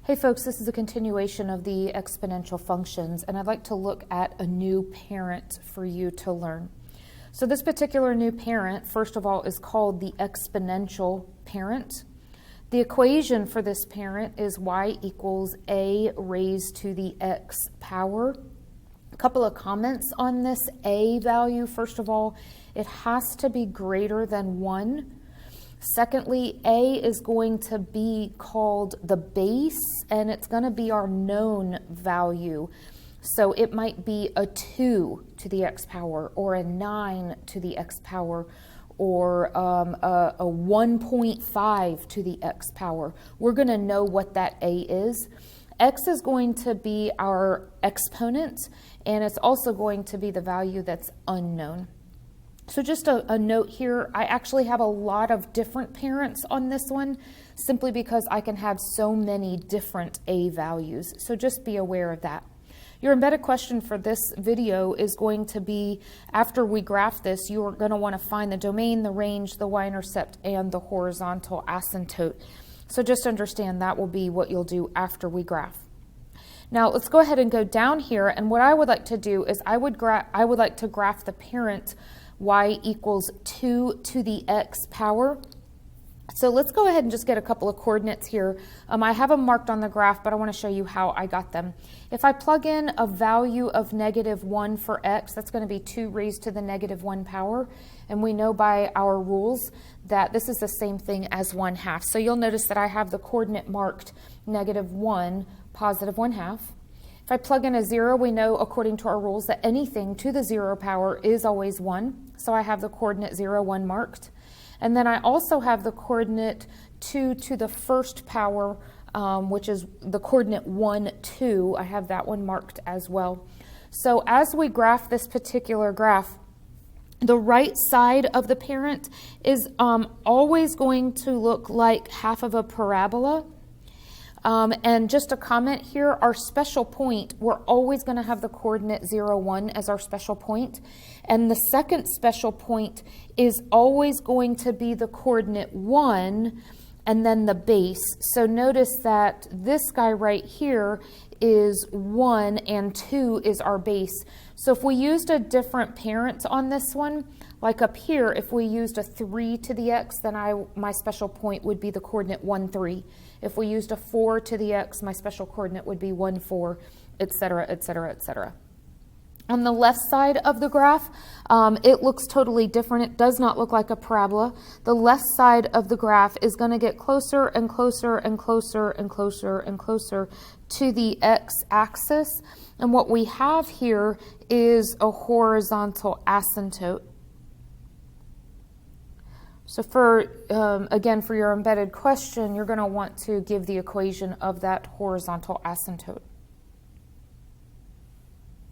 Hey folks, this is a continuation of the exponential functions, and I'd like to look at a new parent for you to learn. So this particular new parent, first of all, is called the exponential parent. The equation for this parent is y equals a raised to the x power. A couple of comments on this a value. First of all, it has to be greater than 1. Secondly, a is going to be called the base, and it's going to be our known value. So it might be a 2 to the x power, or a 9 to the x power, or a 1.5 to the x power. We're going to know what that a is. X is going to be our exponent, and it's also going to be the value that's unknown. So just a note here, I actually have a lot of different parents on this one, simply because I can have so many different a values. So just be aware of that. Your embedded question for this video is going to be, after we graph this, you are going to want to find the domain, the range, the y-intercept, and the horizontal asymptote. So just understand that will be what you'll do after we graph. Now let's go ahead and go down here, and what I would like to do is I would like to graph the parent y equals 2 to the x power. So let's go ahead and just get a couple of coordinates here. I have them marked on the graph, but I want to show you how I got them. If I plug in a value of -1 for x, that's going to be 2 raised to the -1 power. And we know by our rules that this is the same thing as 1/2. So you'll notice that I have the coordinate marked -1, +1/2. If I plug in a 0, we know according to our rules that anything to the 0 power is always 1. So I have the coordinate 0, 1 marked. And then I also have the coordinate 2 to the first power, which is the coordinate 1, 2. I have that one marked as well. So as we graph this particular graph, the right side of the parent is always going to look like half of a parabola. And just a comment here, our special point, we're always going to have the coordinate 0, 1 as our special point. And the second special point is always going to be the coordinate 1 and then the base. So notice that this guy right here is 1 and 2 is our base. So if we used a different parent on this one, like up here, if we used a 3 to the x, then my special point would be the coordinate 1, 3. If we used a 4 to the x, my special coordinate would be 1, 4, etc., etc., etc. On the left side of the graph, it looks totally different. It does not look like a parabola. The left side of the graph is going to get closer and closer and closer and closer and closer to the x-axis. And what we have here is a horizontal asymptote. So again, for your embedded question, you're going to want to give the equation of that horizontal asymptote.